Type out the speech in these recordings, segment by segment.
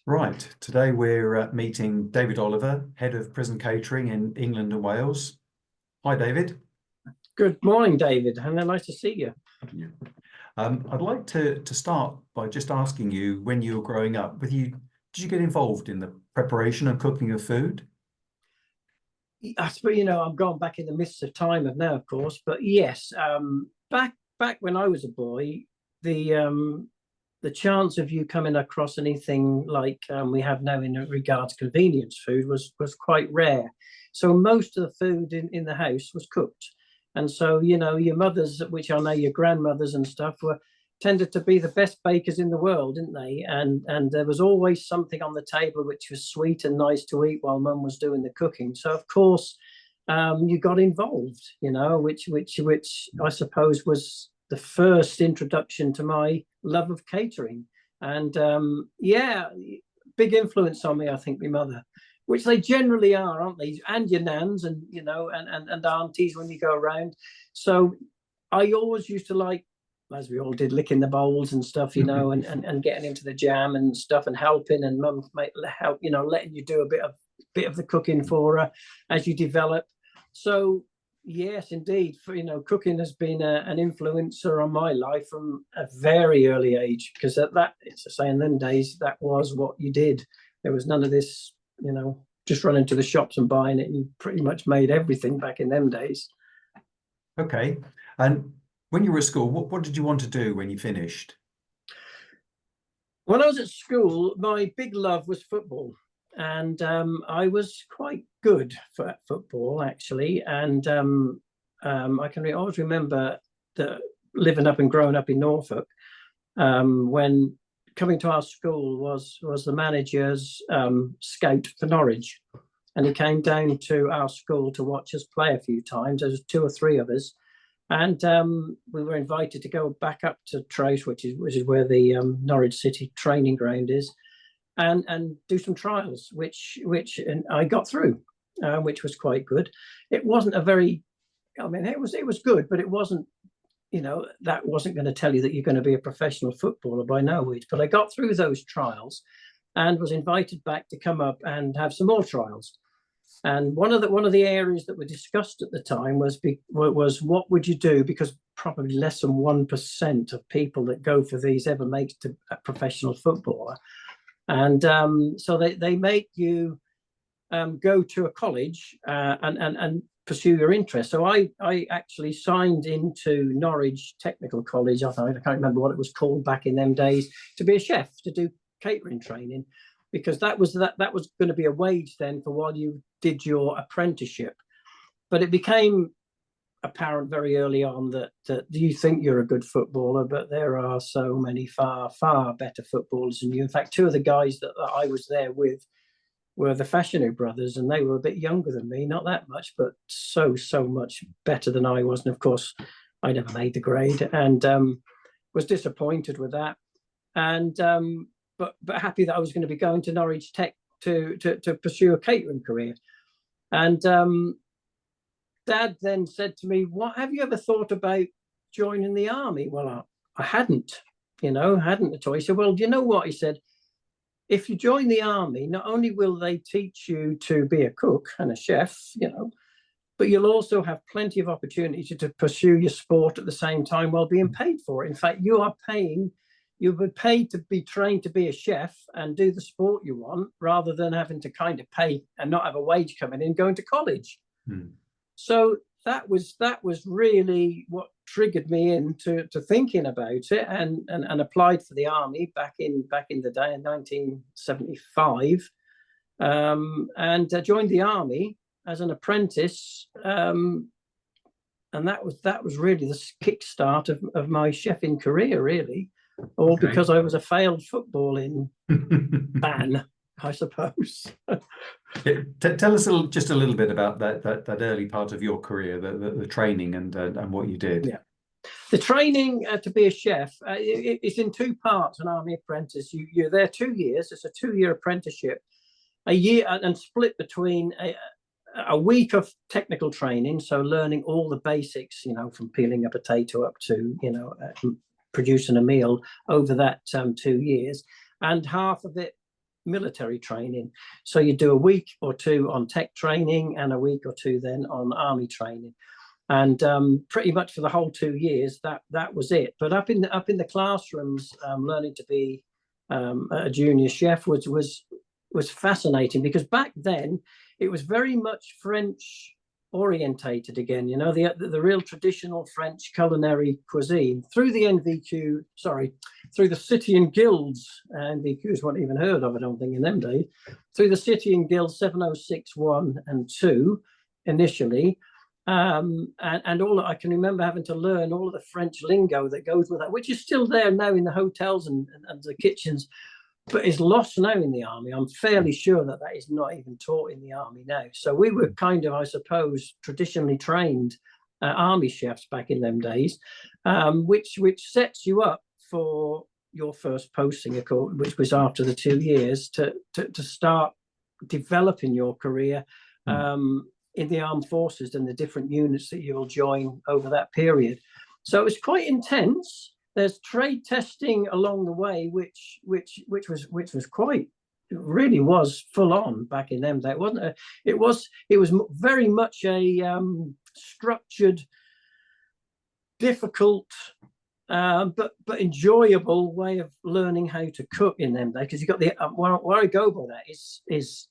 Right, today we're meeting David Oliver, Head of Prison Catering in England and Wales. Hi, David. Good morning, David, and nice to see you. Yeah. I'd like to start by just asking you, when you were growing up, did you get involved in the preparation and cooking of food? I suppose, I'm going back in the mists of time now, of course, but yes, back when I was a boy, the chance of you coming across anything like we have now in regards to convenience food was quite rare. So most of the food in the house was cooked. And so, your mothers, which I know your grandmothers and stuff, were tended to be the best bakers in the world, didn't they? And there was always something on the table which was sweet and nice to eat while mum was doing the cooking. So of course, you got involved, which I suppose was the first introduction to my love of catering. And yeah, big influence on me, I think, my mother, which they generally are, aren't they? And your nans and and aunties when you go around. So I always used to like, as we all did, licking the bowls and stuff, and getting into the jam and stuff and helping, and mum might help, letting you do a bit of the cooking for her as you develop. So yes, indeed, cooking has been an influencer on my life from a very early age, because it's to say, in them days, that was what you did. There was none of this, just running to the shops and buying it. You pretty much made everything back in them days. Okay. And when you were at school, what did you want to do when you finished? When I was at school, my big love was football. And I was quite good for football, actually. And I can always remember living up and growing up in Norfolk, when coming to our school was the manager's scout for Norwich. And he came down to our school to watch us play a few times. There was two or three of us. And we were invited to go back up to Trouse, which is where the Norwich City training ground is, and do some trials, which and I got through, which was quite good. It wasn't it was good, but it wasn't, that wasn't going to tell you that you're going to be a professional footballer by no means. But I got through those trials and was invited back to come up and have some more trials. And one of the areas that were discussed at the time was what would you do, because probably less than 1% of people that go for these ever make to a professional footballer. And so they make you go to a college and pursue your interest. So I actually signed into Norwich Technical College. I can't remember what it was called back in them days, to be a chef, to do catering training, because that was going to be a wage then for while you did your apprenticeship. But it became apparent very early on that you think you're a good footballer, but there are so many far, far better footballers than you. In fact, two of the guys that I was there with were the Fashanu brothers, and they were a bit younger than me, not that much, but so much better than I was. And of course, I never made the grade, and was disappointed with that. And but happy that I was going to be going to Norwich Tech to pursue a catering career. And Dad then said to me, "What have you ever thought about joining the army?" Well, I hadn't at all. He said, "Well, do you know what?" He said, "If you join the army, not only will they teach you to be a cook and a chef, but you'll also have plenty of opportunity to pursue your sport at the same time while being paid for it. In fact, you'll be paid to be trained to be a chef and do the sport you want, rather than having to kind of pay and not have a wage coming in going to college." So that was really what triggered me into thinking about it, and applied for the army back in the day in 1975, and joined the army as an apprentice, and that was really the kickstart of my chefing career, really, all okay, because I was a failed footballing ban, I suppose. Tell us just a little bit about that early part of your career, the training and what you did. Yeah, the training to be a chef, it's in two parts. An army apprentice, you're there 2 years. It's a 2-year apprenticeship, a year, and split between a week of technical training, so learning all the basics, from peeling a potato up to producing a meal over that 2 years, and half of it military training. So you do a week or two on tech training and a week or two then on army training. And pretty much for the whole 2 years, that was it. But up in the classrooms, learning to be a junior chef was fascinating, because back then it was very much French orientated again, the real traditional French culinary cuisine through the through the city and guilds. NVQs weren't even heard of, I don't think, in them days. Through the city and guilds 706 1 and 2 initially. And all I can remember having to learn all of the French lingo that goes with that, which is still there now in the hotels and the kitchens, but is lost now in the army. I'm fairly sure that is not even taught in the army now. So we were kind of, I suppose, traditionally trained army chefs back in them days, which sets you up for your first posting, which was after the 2 years, to start developing your career in the armed forces and the different units that you'll join over that period. So it was quite intense. There's trade testing along the way, which was quite, it really was full on back in them days. It was very much a structured, difficult, but enjoyable way of learning how to cook in them days. Because you got where I go by that is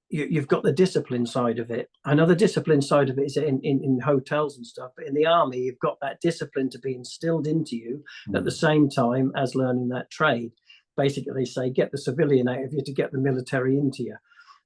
you've got the discipline side of it. I know the discipline side of it is in hotels and stuff, but in the army, you've got that discipline to be instilled into you at the same time as learning that trade. Basically, they say, get the civilian out of you to get the military into you.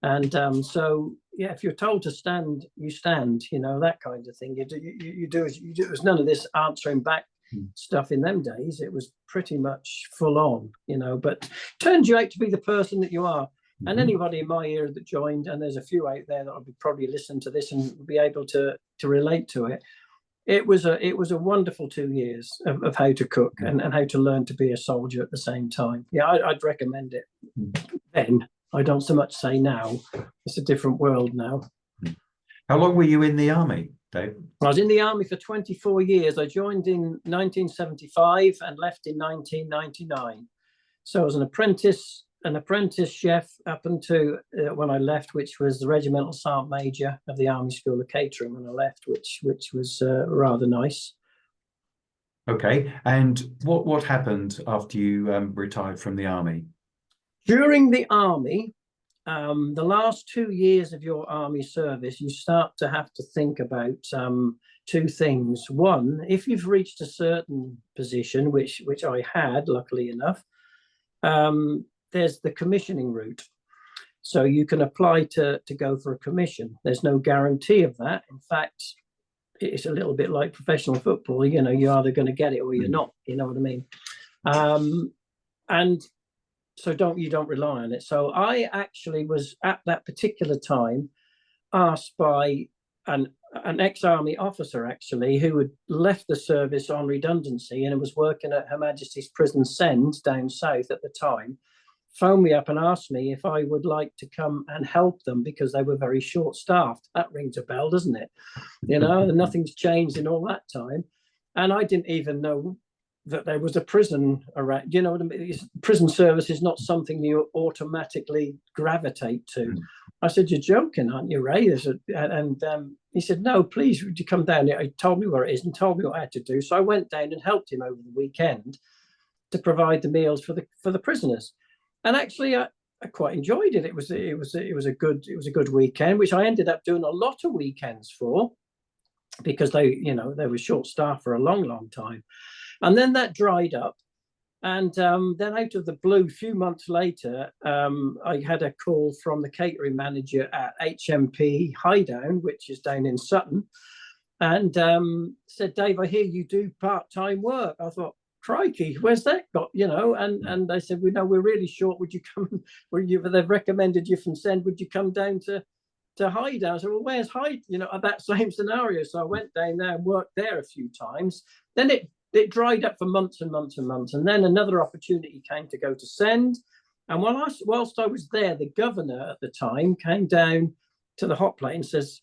And so, yeah, if you're told to stand, you stand, that kind of thing. You do as you do. There's none of this answering back stuff in them days. It was pretty much full on, but turned you out to be the person that you are. And anybody in my era that joined, and there's a few out there that will probably listen to this and be able to relate to it. It was a wonderful 2 years of how to cook and how to learn to be a soldier at the same time. Yeah, I'd recommend it. Then I don't so much say now. It's a different world now. How long were you in the army, Dave? I was in the army for 24 years. I joined in 1975 and left in 1999. So I was an apprentice chef up until when I left, which was the regimental sergeant major of the Army School of Catering when I left, which was rather nice. Okay, and what happened after you retired from the army? During the army, the last 2 years of your army service, you start to have to think about two things. One, if you've reached a certain position, which I had, luckily enough, there's the commissioning route. So you can apply to go for a commission. There's no guarantee of that. In fact, it's a little bit like professional football. You're either going to get it or you're not. You know what I mean? And so you don't rely on it. So I actually was at that particular time asked by an ex-army officer, actually, who had left the service on redundancy and was working at Her Majesty's Prison Send down south at the time, phoned me up and asked me if I would like to come and help them because they were very short-staffed. That rings a bell, doesn't it? Nothing's changed in all that time. And I didn't even know that there was a prison around. You know what I mean? Prison service is not something you automatically gravitate to. I said, you're joking, aren't you, Ray? And he said, no, please, would you come down here? He told me where it is and told me what I had to do. So I went down and helped him over the weekend to provide the meals for the prisoners. And actually, I quite enjoyed it. It was a good weekend, which I ended up doing a lot of weekends for, because they were short staffed for a long time. And then that dried up. And then out of the blue, a few months later, I had a call from the catering manager at HMP Highdown, which is down in Sutton, and said, Dave, I hear you do part-time work. I thought, crikey, where's that got, and they said, we're really short. Would you come? They've recommended you from Send. Would you come down to Highdown? I said, well, where's Highdown? At that same scenario. So I went down there and worked there a few times. Then it dried up for months and months and months. And then another opportunity came to go to Send. And whilst I was there, the governor at the time came down to the hot plate and says,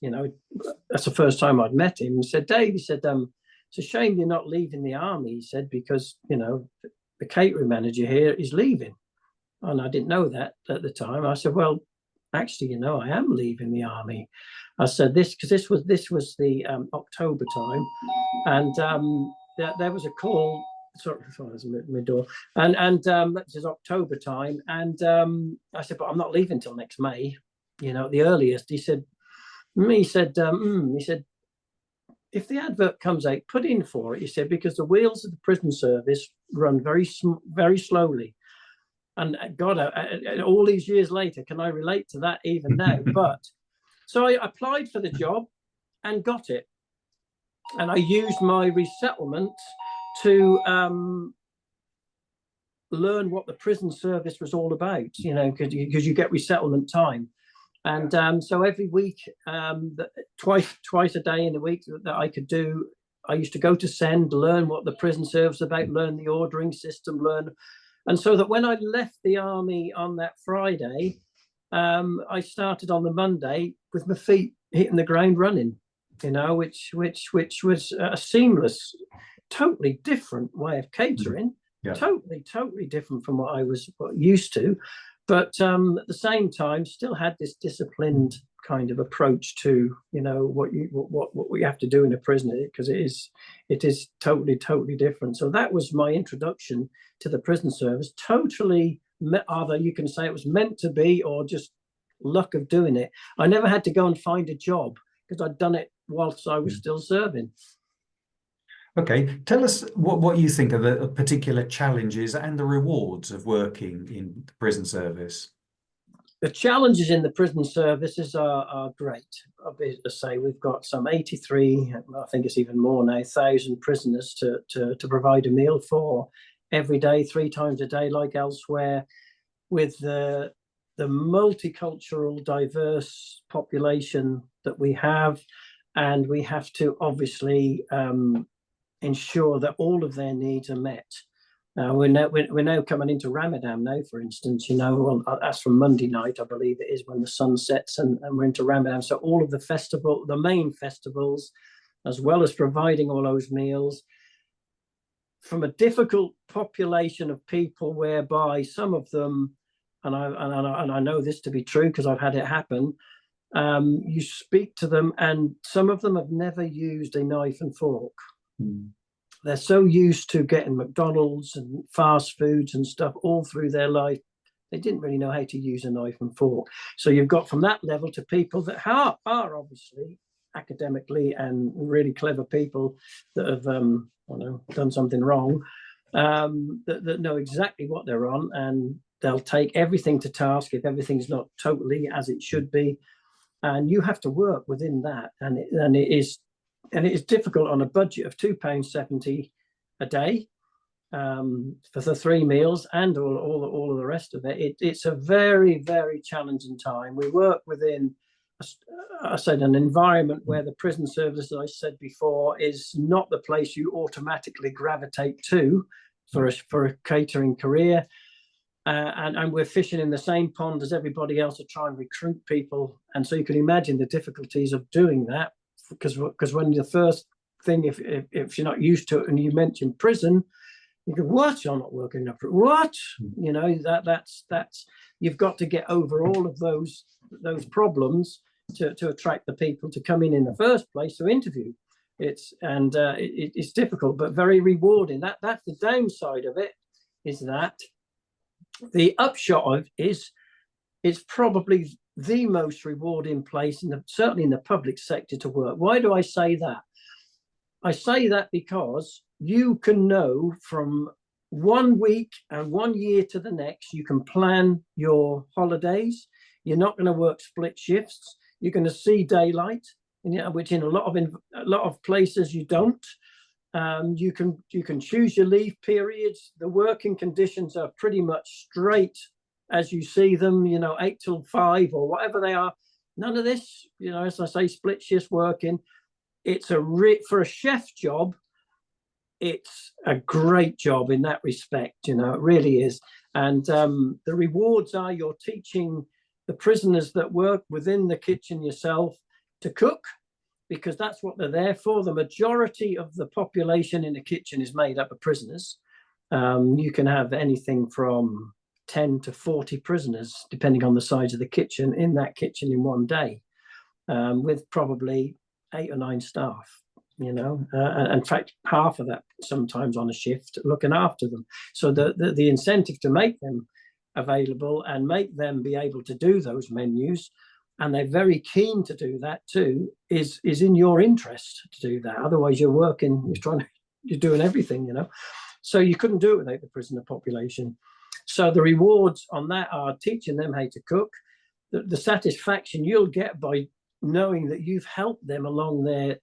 that's the first time I'd met him. He said, Dave, it's a shame you're not leaving the army, he said, because, the catering manager here is leaving. and I didn't know that at the time. I said, well, actually, you know, I am leaving the army. I said this because this was the October time, and there was a call. Sorry, there's my door, and this is October time, and I said, but I'm not leaving till next May, you know, at the earliest. He said, he said, if the advert comes out, put in for it. He said, because the wheels of the prison service run very slowly. And God, all these years later, can I relate to that even now? But so I applied for the job and got it. And I used my resettlement to learn what the prison service was all about, you know, because you get resettlement time. And so every week, twice a day in the week that I could do, I used to go to Send, learn what the prison service was about, learn the ordering system, and so that when I left the army on that Friday, I started on the Monday with my feet hitting the ground running, you know, which was a seamless, totally different way of catering, totally different from what I was used to, but at the same time, still had this disciplined kind of approach to, you know, what we have to do in a prison, because it is totally different. So that was my introduction to the prison service. Totally, either you can say it was meant to be or just luck of doing it. I never had to go and find a job because I'd done it whilst I was still serving. Okay, tell us what you think of the particular challenges and the rewards of working in the prison service. The challenges in the prison services are great. Obviously, to say we've got some 83, I think it's even more now, 1,000 prisoners to provide a meal for every day, 3 times a day, like elsewhere, with the multicultural, diverse population that we have, and we have to obviously ensure that all of their needs are met. We're now coming into Ramadan now, for instance, you know, well, that's from Monday night, I believe it is, when the sun sets, and we're into Ramadan. So all of the main festivals, as well as providing all those meals, from a difficult population of people, whereby some of them, and I know this to be true because I've had it happen, you speak to them and some of them have never used a knife and fork. They're so used to getting McDonald's and fast foods and stuff all through their life, they didn't really know how to use a knife and fork. So you've got from that level to people that are obviously academically and really clever people that have done something wrong, that know exactly what they're on, and they'll take everything to task if everything's not totally as it should be. And you have to work within that. And it is difficult on a budget of £2.70 a day for the 3 meals and all of the rest of it. It's a very, very challenging time. We work within, I said, an environment where the prison service, as I said before, is not the place you automatically gravitate to for a catering career. And we're fishing in the same pond as everybody else to try and recruit people. And so you can imagine the difficulties of doing that, because when the first thing, if you're not used to it and you mention prison, you go, what? You're not working enough. What? You know, that's you've got to get over all of those problems to attract the people to come in the first place to interview. It's difficult, but very rewarding. That's the downside of it, is that the upshot of is it's probably the most rewarding place, certainly in the public sector, to work. Why do I say that? I say that because you can know from 1 week and 1 year to the next, you can plan your holidays. You're not going to work split shifts. You're going to see daylight, which in a lot of places you don't. You can choose your leave periods. The working conditions are pretty much straight as you see them, 8 till 5 or whatever they are. None of this, as I say, split shifts working. It's for a chef job, it's a great job in that respect. It really is. And the rewards are you're teaching the prisoners that work within the kitchen yourself to cook, because that's what they're there for. The majority of the population in the kitchen is made up of prisoners. You can have anything from 10 to 40 prisoners, depending on the size of the kitchen, in that kitchen in one day, with probably 8 or 9 staff. In fact, half of that sometimes on a shift looking after them. So the incentive to make them available and make them be able to do those menus, and they're very keen to do that too, is in your interest to do that. Otherwise, you're doing everything, So you couldn't do it without the prisoner population. So the rewards on that are teaching them how to cook, the satisfaction you'll get by knowing that you've helped them along their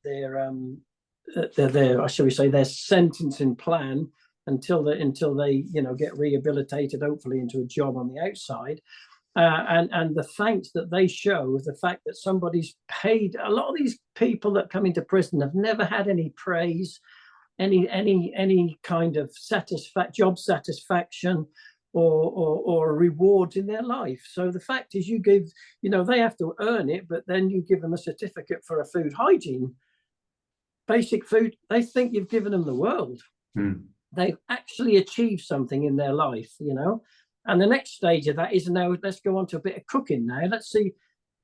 shall we say, their sentencing plan until they get rehabilitated, hopefully into a job on the outside, and the thanks that they show, the fact that somebody's paid. A lot of these people that come into prison have never had any praise, any kind of job satisfaction or rewards in their life. So the fact is, you give, they have to earn it, but then you give them a certificate for a food hygiene, basic food. They think you've given them the world. They've actually achieved something in their life, and the next stage of that is, now let's go on to a bit of cooking now. Let's see.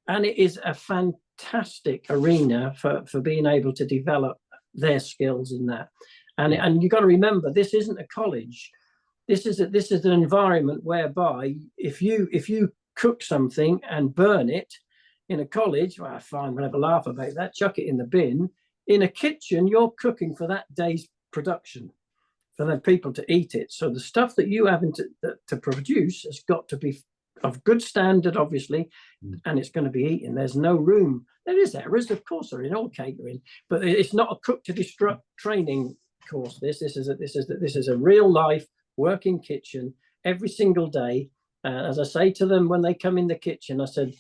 And it is a fantastic arena for being able to develop their skills in that. And you've got to remember, this isn't a college. This is an environment whereby if you cook something and burn it in a college, well, fine, we'll have a laugh about that, chuck it in the bin. In a kitchen, you're cooking for that day's production, for the people to eat it. So the stuff that you have to produce has got to be of good standard, obviously, and it's going to be eaten. There's no room. There is errors, of course, there in all catering, but it's not a cook to destruct training course. This is a real life working kitchen every single day. As I say to them when they come in the kitchen, I said,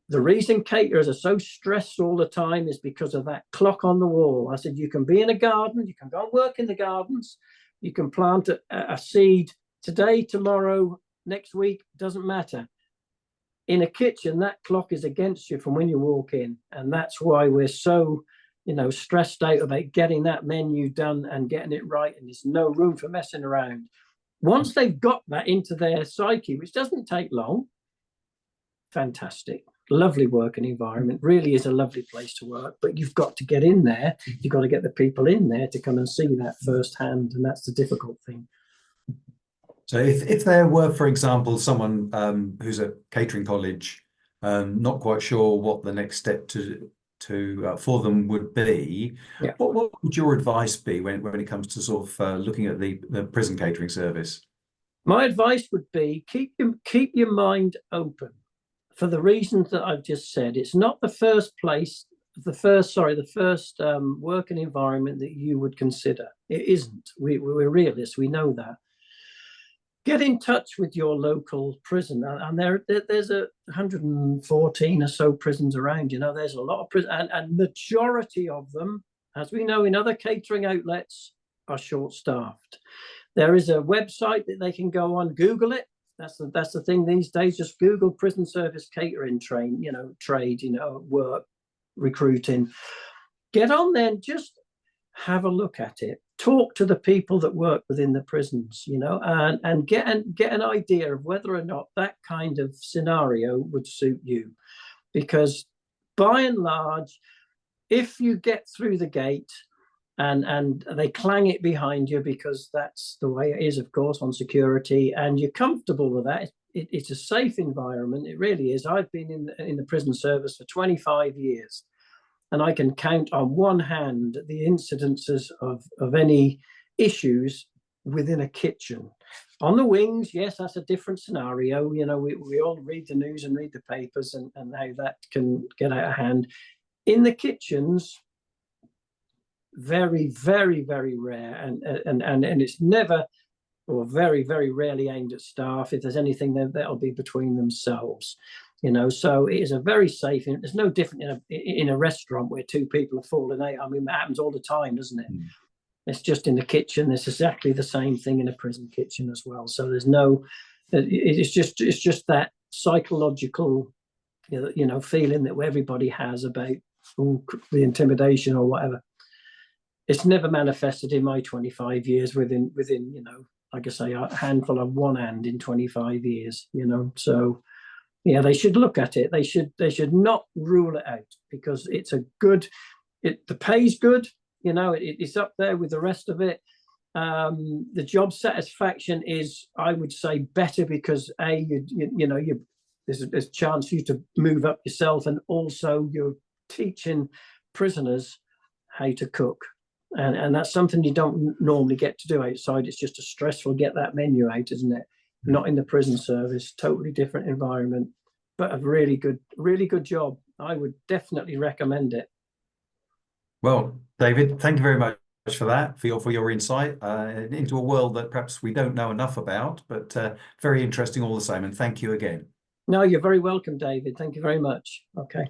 the reason caterers are so stressed all the time is because of that clock on the wall. I said, you can be in a garden, you can go and work in the gardens, you can plant a seed today, tomorrow, next week, doesn't matter. In a kitchen, that clock is against you from when you walk in. And that's why we're so, stressed out about getting that menu done and getting it right. And there's no room for messing around. Once they've got that into their psyche, which doesn't take long, fantastic. Lovely working environment, really is a lovely place to work, but you've got to get in there. You've got to get the people in there to come and see that firsthand, and that's the difficult thing. So if there were, for example, someone who's at catering college, not quite sure what the next step for them would be, what would your advice be when it comes to sort of looking at the prison catering service? My advice would be keep your mind open. For the reasons that I've just said, it's not the first working environment that you would consider. It isn't. We're realists. We know that. Get in touch with your local prison, and there's 114 or so prisons around. There's a lot of prisons, and majority of them, as we know in other catering outlets, are short-staffed. There is a website that they can go on, Google it. That's the thing these days. Just Google prison service catering trade, work, recruiting. Get on there and just have a look at it. Talk to the people that work within the prisons, and get an idea of whether or not that kind of scenario would suit you. Because by and large, if you get through the gate and they clang it behind you, because that's the way it is, of course, on security, and you're comfortable with that, it's a safe environment. It really is. I've been in the prison service for 25 years, and I can count on one hand the incidences of any issues within a kitchen. On the wings, yes, that's a different scenario. We all read the news and read the papers and how that can get out of hand. In the kitchens, very, very, very rare, and it's never, or very, very rarely aimed at staff. If there's anything, that'll be between themselves. So it is a very safe. There's no different in a restaurant where two people are falling out. I mean, that happens all the time, doesn't it? It's just in the kitchen. It's exactly the same thing in a prison kitchen as well. So there's no. It's just that psychological, feeling that everybody has about the intimidation or whatever. It's never manifested in my 25 years within like I say, a handful of one hand in 25 years, you know. So yeah, they should look at it. They should not rule it out, because it's a good, the pay's good, you know, it's up there with the rest of it. The job satisfaction is, I would say, better, because there's a chance for you to move up yourself, and also you're teaching prisoners how to cook. And that's something you don't normally get to do outside. It's just a stressful get that menu out, isn't it? Not in the prison service, totally different environment, but a really good job. I would definitely recommend it. Well, David, thank you very much for that, for your insight into a world that perhaps we don't know enough about, but very interesting all the same. And thank you again. No, you're very welcome, David. Thank you very much. Okay.